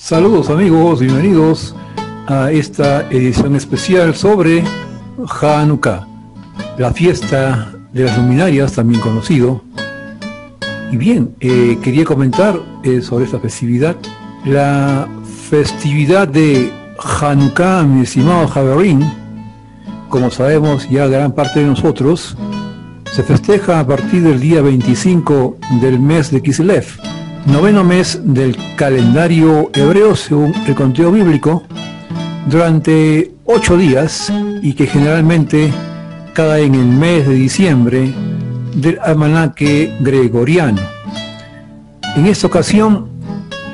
Saludos amigos, bienvenidos a esta edición especial sobre Hanukkah, la fiesta de las luminarias, también conocido. Y bien, quería comentar sobre esta festividad. La festividad de Hanukkah, mi estimado Javerín, como sabemos ya gran parte de nosotros, se festeja a partir del día 25 del mes de Kislev, noveno mes del calendario hebreo según el conteo bíblico, durante 8 días, y que generalmente cae en el mes de diciembre del almanaque gregoriano. En esta ocasión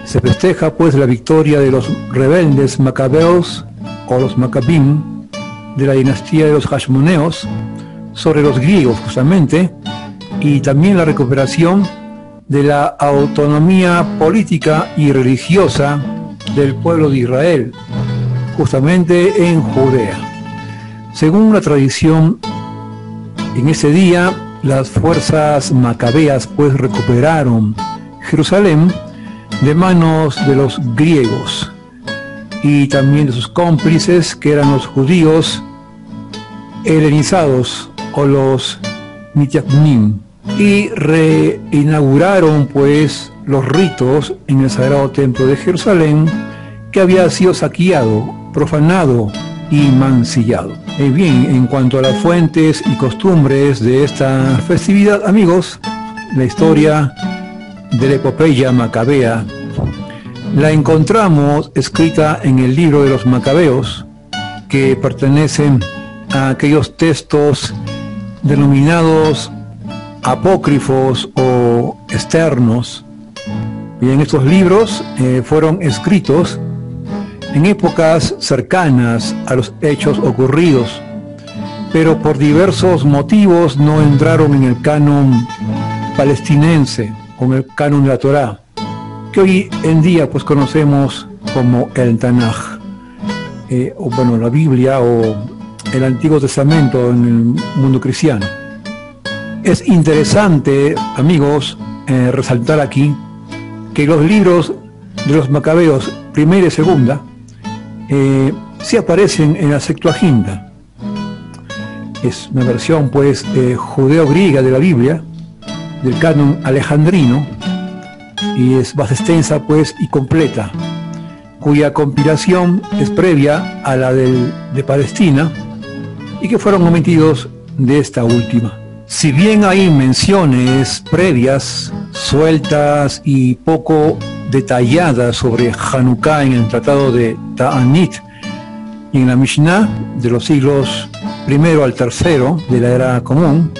se festeja pues la victoria de los rebeldes macabeos o los macabim de la dinastía de los Hashmoneos sobre los griegos justamente, y también la recuperación de la autonomía política y religiosa del pueblo de Israel, justamente en Judea. Según la tradición, en ese día las fuerzas macabeas pues recuperaron Jerusalén de manos de los griegos y también de sus cómplices, que eran los judíos helenizados o los Mityaknim, y reinauguraron pues los ritos en el sagrado templo de Jerusalén, que había sido saqueado, profanado y mancillado. Bien, en cuanto a las fuentes y costumbres de esta festividad, amigos, la historia de la epopeya macabea la encontramos escrita en el libro de los Macabeos, que pertenecen a aquellos textos denominados apócrifos o externos. Bien, estos libros fueron escritos en épocas cercanas a los hechos ocurridos, pero por diversos motivos no entraron en el canon palestinense o en el canon de la Torá, que hoy en día pues conocemos como el Tanaj, o bueno, la Biblia o el Antiguo Testamento en el mundo cristiano. Es interesante, amigos, resaltar aquí que los libros de los Macabeos, primera y segunda, sí aparecen en la Septuaginta. Es una versión pues judeo-griega de la Biblia, del canon alejandrino, y es más extensa pues y completa, cuya compilación es previa a la de Palestina, y que fueron omitidos de esta última. Si bien hay menciones previas, sueltas y poco detalladas sobre Hanukkah en el tratado de Ta'anit y en la Mishnah de los siglos I al III de la Era Común,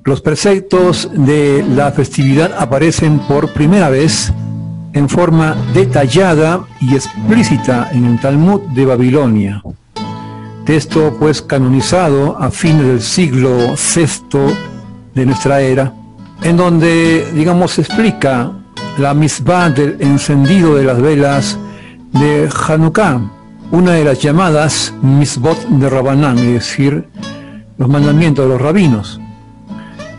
los preceptos de la festividad aparecen por primera vez en forma detallada y explícita en el Talmud de Babilonia, texto pues canonizado a fines del siglo VI de nuestra era, en donde, digamos, se explica la misbah del encendido de las velas de Hanukkah, una de las llamadas misbot de Rabanán, es decir, los mandamientos de los rabinos,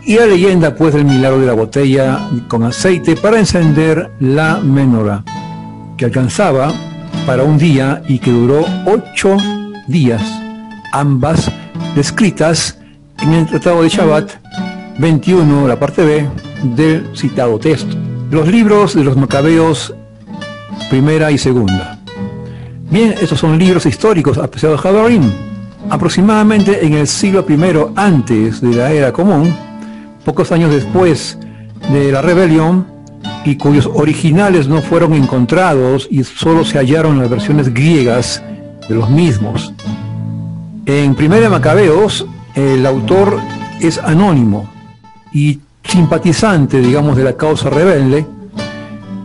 y la leyenda pues del milagro de la botella con aceite para encender la menorá, que alcanzaba para un día y que duró 8 días, ambas descritas en el Tratado de Shabbat 21, la parte B del citado texto. Los libros de los Macabeos, primera y segunda. Bien, estos son libros históricos, apreciados Javerín, aproximadamente en el siglo I antes de la Era Común, pocos años después de la rebelión, y cuyos originales no fueron encontrados y solo se hallaron las versiones griegas de los mismos. En Primera Macabeos, el autor es anónimo y simpatizante, digamos, de la causa rebelde,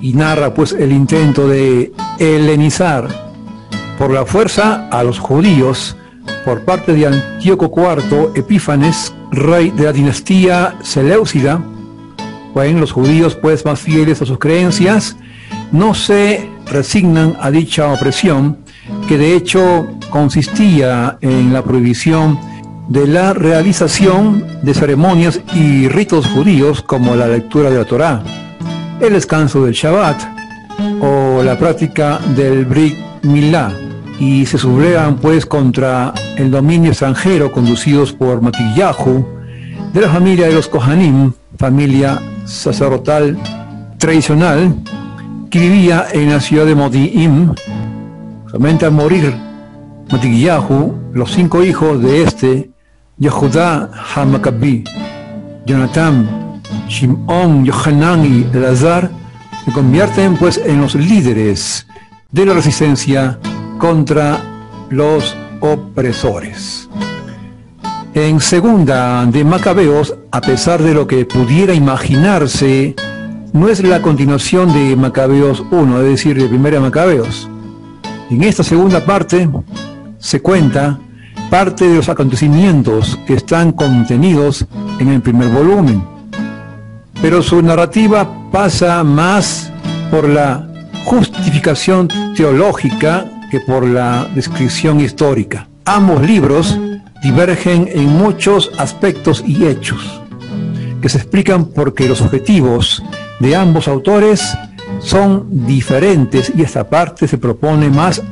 y narra pues el intento de helenizar por la fuerza a los judíos por parte de Antíoco IV Epífanes, rey de la dinastía Seleucida. Bueno, los judíos pues más fieles a sus creencias no se resignan a dicha opresión, que de hecho consistía en la prohibición de la realización de ceremonias y ritos judíos como la lectura de la Torá, el descanso del Shabbat o la práctica del Brit Milá, y se sublevan pues contra el dominio extranjero conducidos por Matillahu, de la familia de los Kohanim, familia sacerdotal tradicional, que vivía en la ciudad de Modi'im. Solamente al morir Matillahu, los 5 hijos de este, Yehudá HaMaccabi, Jonatán, Shimón, Yohanan y Elazar, se convierten pues en los líderes de la resistencia contra los opresores. En segunda de Macabeos, a pesar de lo que pudiera imaginarse, no es la continuación de Macabeos 1, es decir, de primera Macabeos. En esta segunda parte se cuenta parte de los acontecimientos que están contenidos en el primer volumen, pero su narrativa pasa más por la justificación teológica que por la descripción histórica. Ambos libros divergen en muchos aspectos y hechos, que se explican porque los objetivos de ambos autores son diferentes, y esta parte se propone más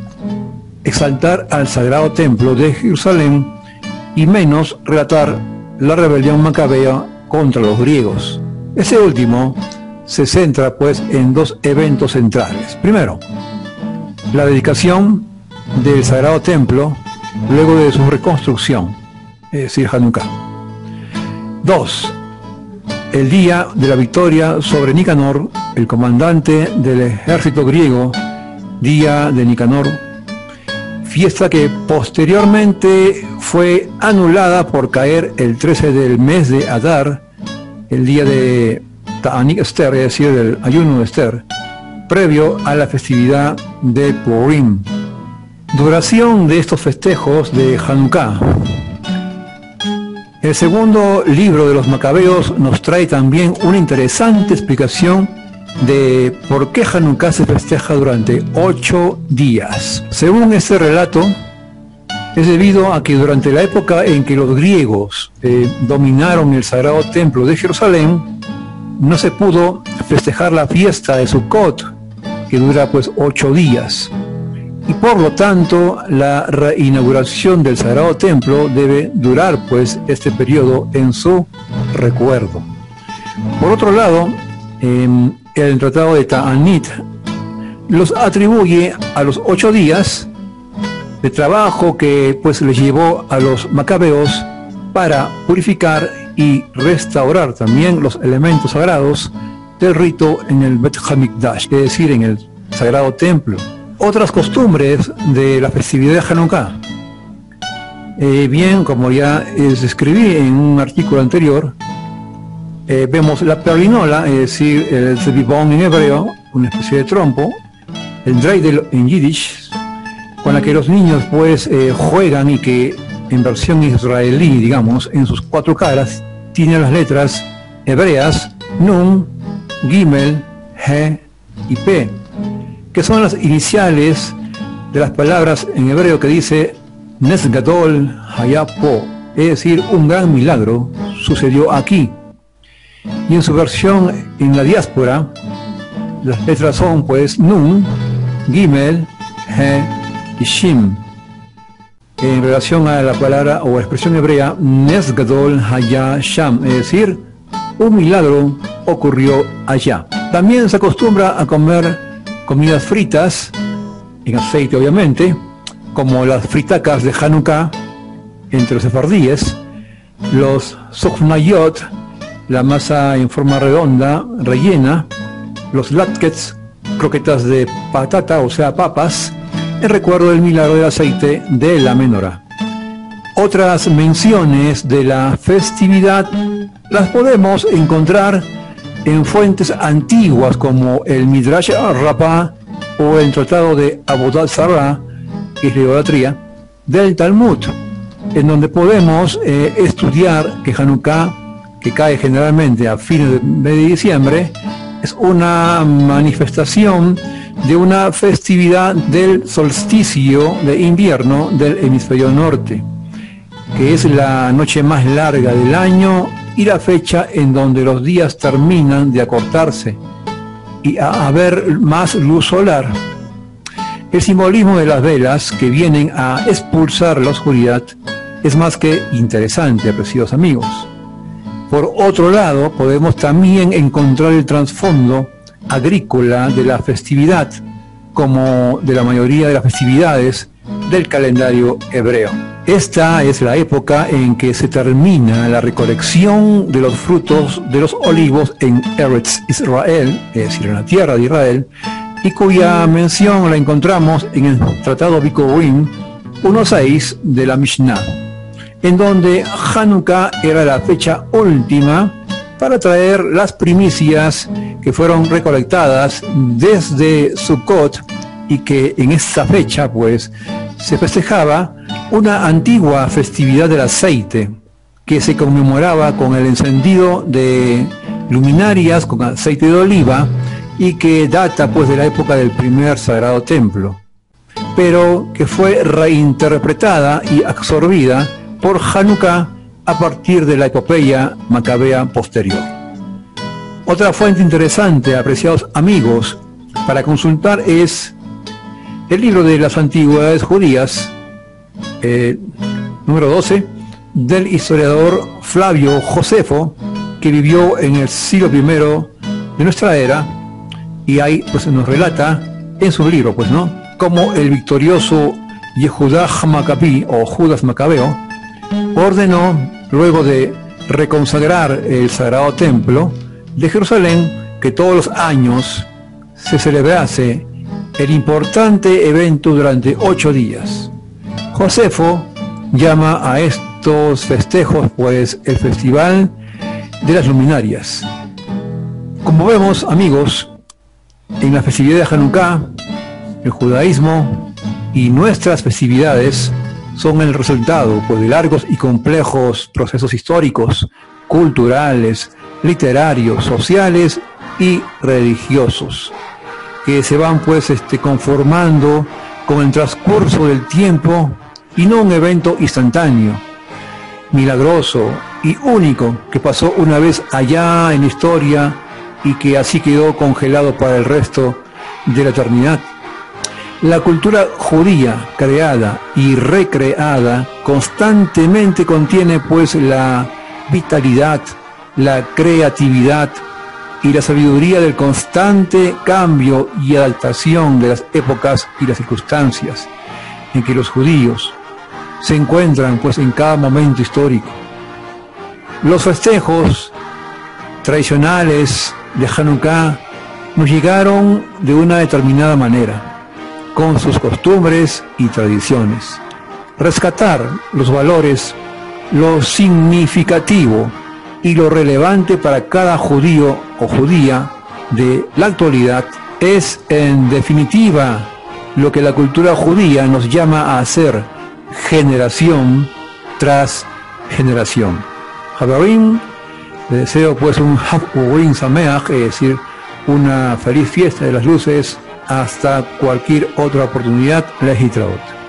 exaltar al Sagrado Templo de Jerusalén y menos relatar la rebelión macabea contra los griegos. Ese último se centra pues en 2 eventos centrales. Primero, la dedicación del Sagrado Templo luego de su reconstrucción, es decir, Hanukkah. 2. El día de la victoria sobre Nicanor, el comandante del ejército griego, día de Nicanor, fiesta que posteriormente fue anulada por caer el 13 del mes de Adar, el día de Ta'anit Esther, es decir, del ayuno de Esther, previo a la festividad de Purim. Duración de estos festejos de Hanukkah. El segundo libro de los Macabeos nos trae también una interesante explicación de por qué Hanukkah se festeja durante 8 días. Según este relato, es debido a que durante la época en que los griegos dominaron el Sagrado Templo de Jerusalén, no se pudo festejar la fiesta de Sukkot, que dura pues 8 días. Y por lo tanto, la reinauguración del Sagrado Templo debe durar pues este periodo en su recuerdo. Por otro lado, el Tratado de Ta'anit los atribuye a los 8 días de trabajo que pues les llevó a los macabeos para purificar y restaurar también los elementos sagrados del rito en el Bet HaMikdash, es decir, en el Sagrado Templo. Otras costumbres de la festividad de Hanukkah. Bien, como ya describí en un artículo anterior, vemos la perlinola, es decir, el zebibón en hebreo, una especie de trompo, el dreidel en yiddish, con la que los niños pues juegan, y que en versión israelí, digamos, en sus 4 caras, tiene las letras hebreas Nun, Gimel, He y P, que son las iniciales de las palabras en hebreo que dice Nes Gadol Haya Po, es decir, un gran milagro sucedió aquí. Y en su versión en la diáspora, las letras son pues Nun, Gimel, He y Shim. En relación a la palabra o expresión hebrea Nes Gadol Haya Sham, es decir, un milagro ocurrió allá. También se acostumbra a comer comidas fritas, en aceite obviamente, como las fritacas de Hanukkah entre los sefardíes, los sofnayot, la masa en forma redonda, rellena, los latkes, croquetas de patata, o sea, papas, en recuerdo del milagro del aceite de la menorá. Otras menciones de la festividad las podemos encontrar en fuentes antiguas como el Midrash Rabbah o el Tratado de Avodat Zarah, que es la idolatría, del Talmud, en donde podemos estudiar que Hanukkah, que cae generalmente a fines de diciembre, es una manifestación de una festividad del solsticio de invierno del hemisferio norte, que es la noche más larga del año y la fecha en donde los días terminan de acortarse. y a haber más luz solar. El simbolismo de las velas que vienen a expulsar la oscuridad es más que interesante, apreciados amigos. Por otro lado, podemos también encontrar el trasfondo agrícola de la festividad, como de la mayoría de las festividades del calendario hebreo. Esta es la época en que se termina la recolección de los frutos de los olivos en Eretz Israel, es decir, en la tierra de Israel, y cuya mención la encontramos en el Tratado Bikurim 1.6 de la Mishnah, en donde Hanukkah era la fecha última para traer las primicias que fueron recolectadas desde Sukkot, y que en esa fecha pues se festejaba una antigua festividad del aceite que se conmemoraba con el encendido de luminarias con aceite de oliva y que data pues de la época del primer sagrado templo, pero que fue reinterpretada y absorbida por Hanukkah a partir de la epopeya macabea posterior. Otra fuente interesante, apreciados amigos, para consultar es el libro de las antigüedades judías, número 12, del historiador Flavio Josefo, que vivió en el siglo I de nuestra era, y ahí pues nos relata en su libro, pues, ¿no?, cómo el victorioso Yehudá Macabí, o Judas Macabeo, ordenó, luego de reconsagrar el sagrado templo de Jerusalén, que todos los años se celebrase el importante evento durante 8 días. Josefo llama a estos festejos pues el Festival de las Luminarias. Como vemos, amigos, en la festividad de Hanukkah, el judaísmo y nuestras festividades son el resultado pues de largos y complejos procesos históricos, culturales, literarios, sociales y religiosos, que se van pues conformando con el transcurso del tiempo, y no un evento instantáneo, milagroso y único que pasó una vez allá en la historia y que así quedó congelado para el resto de la eternidad. La cultura judía, creada y recreada, constantemente contiene pues la vitalidad, la creatividad y la sabiduría del constante cambio y adaptación de las épocas y las circunstancias en que los judíos se encuentran pues en cada momento histórico. Los festejos tradicionales de Hanukkah nos llegaron de una determinada manera, con sus costumbres y tradiciones. Rescatar los valores, lo significativo y lo relevante para cada judío o judía de la actualidad es en definitiva lo que la cultura judía nos llama a hacer generación tras generación. Havarim, le deseo pues un Hag Urim Sameach, es decir, una feliz fiesta de las luces. Hasta cualquier otra oportunidad. Lehitraot.